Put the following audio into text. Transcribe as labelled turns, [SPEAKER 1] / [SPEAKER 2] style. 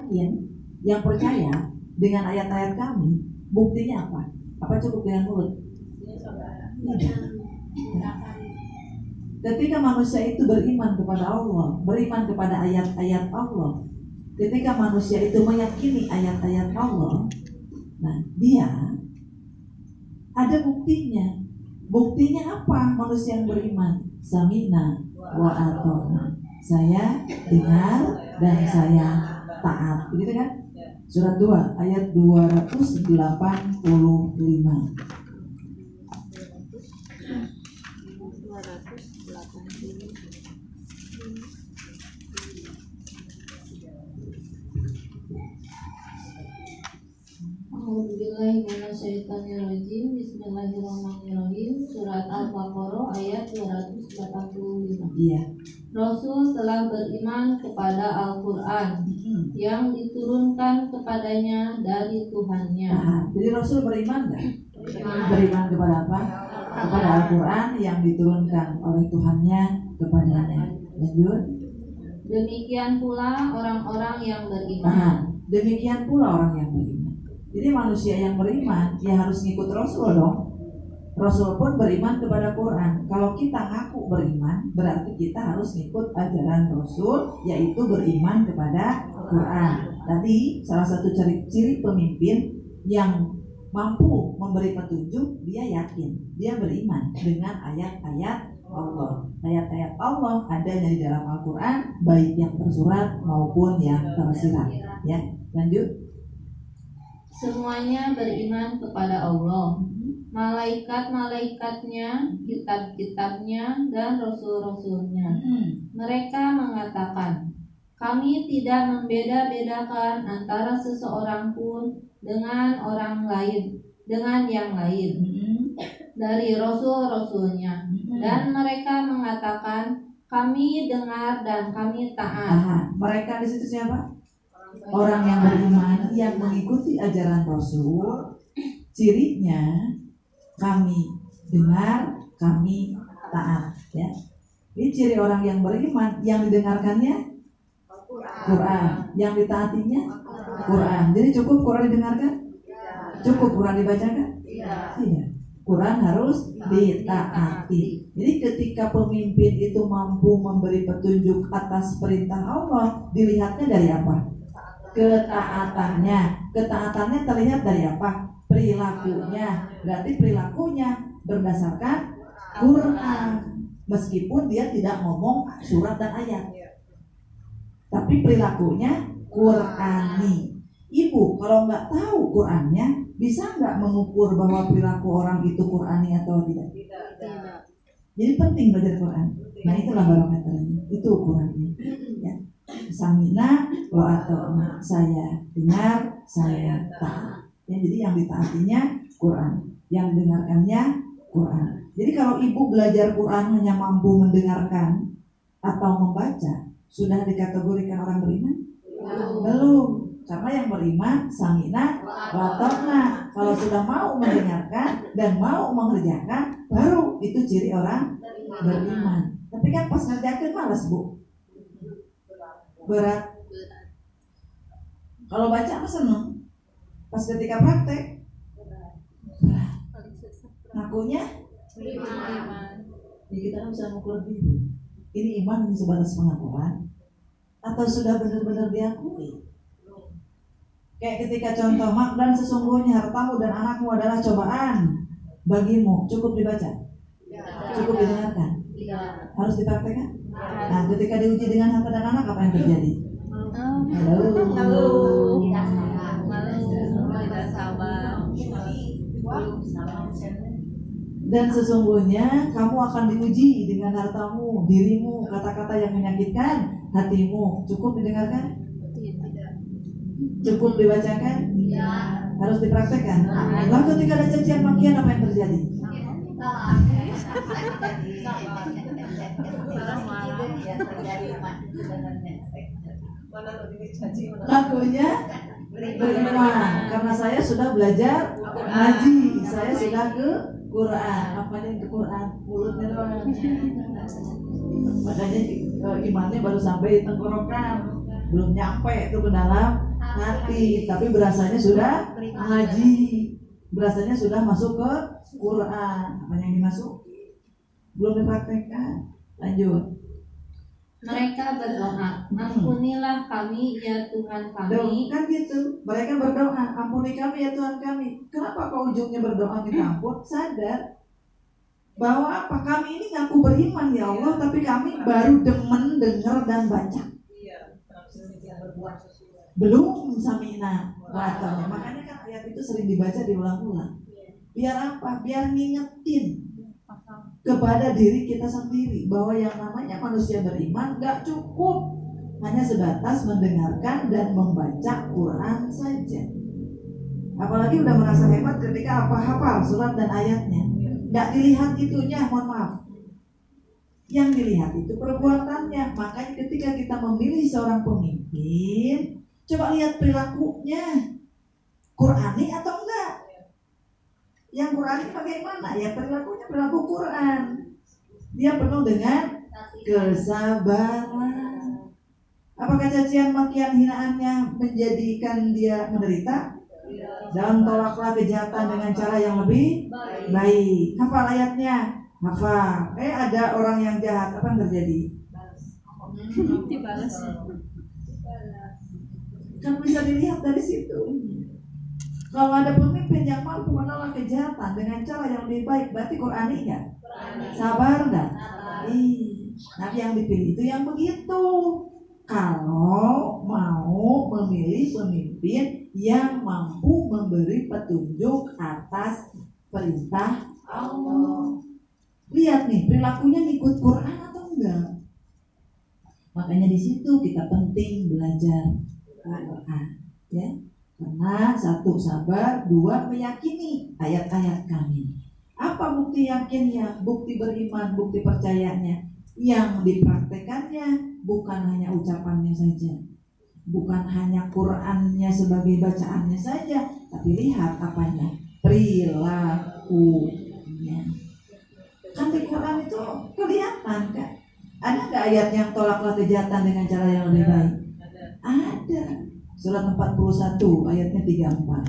[SPEAKER 1] yakin, yang percaya dengan ayat-ayat kami, buktinya apa? Apa cukup dengan mulut? Tidak. Ketika manusia itu beriman kepada Allah, beriman kepada ayat-ayat Allah, ketika manusia itu meyakini ayat-ayat Allah, nah dia ada buktinya. Buktinya apa manusia yang beriman? Sami'na wa ata'na. Saya dengar dan saya taat. Begitu kan? Surat 2 ayat 285.
[SPEAKER 2] Bismillahirrahmanirrahim. Surat Al-Baqarah ayat 285.
[SPEAKER 1] Iya.
[SPEAKER 2] Rasul telah beriman kepada Al-Quran yang diturunkan kepadanya dari Tuhannya.
[SPEAKER 1] Jadi Rasul beriman nggak? Beriman kepada apa? Kepada Al-Quran yang diturunkan oleh Tuhannya kepadanya. Lanjut.
[SPEAKER 2] Demikian pula orang-orang yang beriman.
[SPEAKER 1] Demikian pula orang yang beriman. Jadi manusia yang beriman, ya harus ngikut Rasul dong. Rasul pun beriman kepada Quran. Kalau kita ngaku beriman, berarti kita harus ngikut ajaran Rasul, yaitu beriman kepada Quran. Tadi salah satu ciri pemimpin yang mampu memberi petunjuk, dia yakin, dia beriman dengan ayat-ayat Allah. Ayat-ayat Allah adanya di dalam Al-Quran, baik yang tersurat maupun yang tersirat. Ya, lanjut.
[SPEAKER 2] Semuanya beriman kepada Allah, malaikat-malaikatnya, kitab-kitabnya, dan rasul-rasulnya. Mereka mengatakan, kami tidak membeda-bedakan antara seseorang pun dengan orang lain, dengan yang lain dari rasul-rasulnya. Dan mereka mengatakan, kami dengar dan kami taat.
[SPEAKER 1] Mereka di situ siapa? Orang yang beriman yang mengikuti ajaran Rasul. Cirinya kami dengar, kami taat. Ya, ini ciri orang yang beriman. Yang didengarkannya Quran, yang ditaatinya Quran. Jadi cukup Quran didengarkan? Cukup Quran dibacakan? Tidak. Quran harus ditaati. Jadi ketika pemimpin itu mampu memberi petunjuk atas perintah Allah, dilihatnya dari apa? Ketaatannya. Ketaatannya terlihat dari apa? Perilakunya. Berarti perilakunya berdasarkan Quran, meskipun dia tidak ngomong surat dan ayat, tapi perilakunya Qurani. Ibu kalau nggak tahu Qurannya, bisa nggak mengukur bahwa perilaku orang itu Qurani atau tidak?
[SPEAKER 2] Tidak.
[SPEAKER 1] Jadi penting belajar Quran. Nah itulah barometernya, itu ukurannya. Ya. Samina wa ata'na, saya dengar, saya taat. Ya, jadi yang ditaatinya Quran, yang dengarkannya Quran. Jadi kalau ibu belajar Quran hanya mampu mendengarkan atau membaca, sudah dikategorikan orang beriman? Belum. Karena yang beriman samina wa ata'na. Kalau sudah mau mendengarkan dan mau mengerjakan, baru itu ciri orang beriman. Tapi kan pas ngerjakan malas, Bu. Berat. Kalau baca apa seneng? Pas ketika praktek berat. Ngakunya ya kita kan bisa mengukur diri. Ini iman ini sebatas pengakuan atau sudah benar-benar diakui? Kayak ketika contoh, mak, dan sesungguhnya hartamu dan anakmu adalah cobaan bagimu. Cukup dibaca? Cukup didengarkan? Harus dipraktekkan? Nah, ketika diuji dengan harta dan anak, apa yang terjadi? Halo.
[SPEAKER 2] Tidak sabar.
[SPEAKER 1] Dan sesungguhnya kamu akan diuji dengan hartamu, dirimu, kata-kata yang menyakitkan hatimu. Cukup didengarkan? Cukup dibacakan? Harus dipraktekkan? Lalu ketika ada cacian makian, apa yang terjadi? Lakunya beriman, karena saya sudah belajar ngaji, saya sudah ke Quran. Apanya ke Quran? Mulutnya doang. Makanya imannya baru sampai tenggorokan, belum nyampe itu ke dalam hati, tapi berasanya sudah ngaji, berasanya sudah masuk ke Quran. Apa yang dimasuk? Belum dipraktekkan. Lanjut.
[SPEAKER 2] Mereka berdoa, ampunilah kami ya Tuhan kami.
[SPEAKER 1] Kan gitu. Mereka berdoa, ampuni kami ya Tuhan kami. Kenapa kok ujungnya berdoa minta ampun? Sadar bahwa apa, kami ini ngaku beriman ya Allah, tapi kami baru demen dengar dan baca. Belum samina watanya. Makanya kan ayat itu sering dibaca diulang-ulang. Biar apa? Biar ngingetin kepada diri kita sendiri bahwa yang namanya manusia beriman gak cukup hanya sebatas mendengarkan dan membaca Quran saja. Apalagi udah merasa hebat ketika hafal surat dan ayatnya. Gak dilihat itunya, mohon maaf. Yang dilihat itu perbuatannya. Makanya ketika kita memilih seorang pemimpin, coba lihat perilakunya, Qurani atau enggak. Yang Qurani bagaimana? Ya perilakunya perilaku Quran. Dia penuh dengan kesabaran. Apakah cacian, makian, hinaannya menjadikan dia menderita? Dan tolaklah kejahatan dengan cara yang lebih baik. Hafal ayatnya, hafal. Ada orang yang jahat, apa yang terjadi?
[SPEAKER 2] Dibalas.
[SPEAKER 1] Kan bisa dilihat dari situ. Kalau ada pemimpin yang mampu menolak kejahatan dengan cara yang lebih baik, berarti Qurani enggak? Sabar enggak? Nabi yang dipilih itu yang begitu. Kalau mau memilih pemimpin yang mampu memberi petunjuk atas perintah Allah. Lihat nih, perilakunya ngikut Quran atau enggak? Makanya di situ kita penting belajar Quran, ya. Karena satu, sabar, dua, meyakini ayat-ayat kami. Apa bukti yakinnya, bukti beriman, bukti percayanya? Yang dipraktekannya bukan hanya ucapannya saja, bukan hanya Qurannya sebagai bacaannya saja, tapi lihat apanya, perilakunya. Kan di Quran itu kelihatan kan? Ada nggak ayat yang tolaklah kejahatan dengan cara yang lebih baik? Ada. Surat 41 ayatnya 34.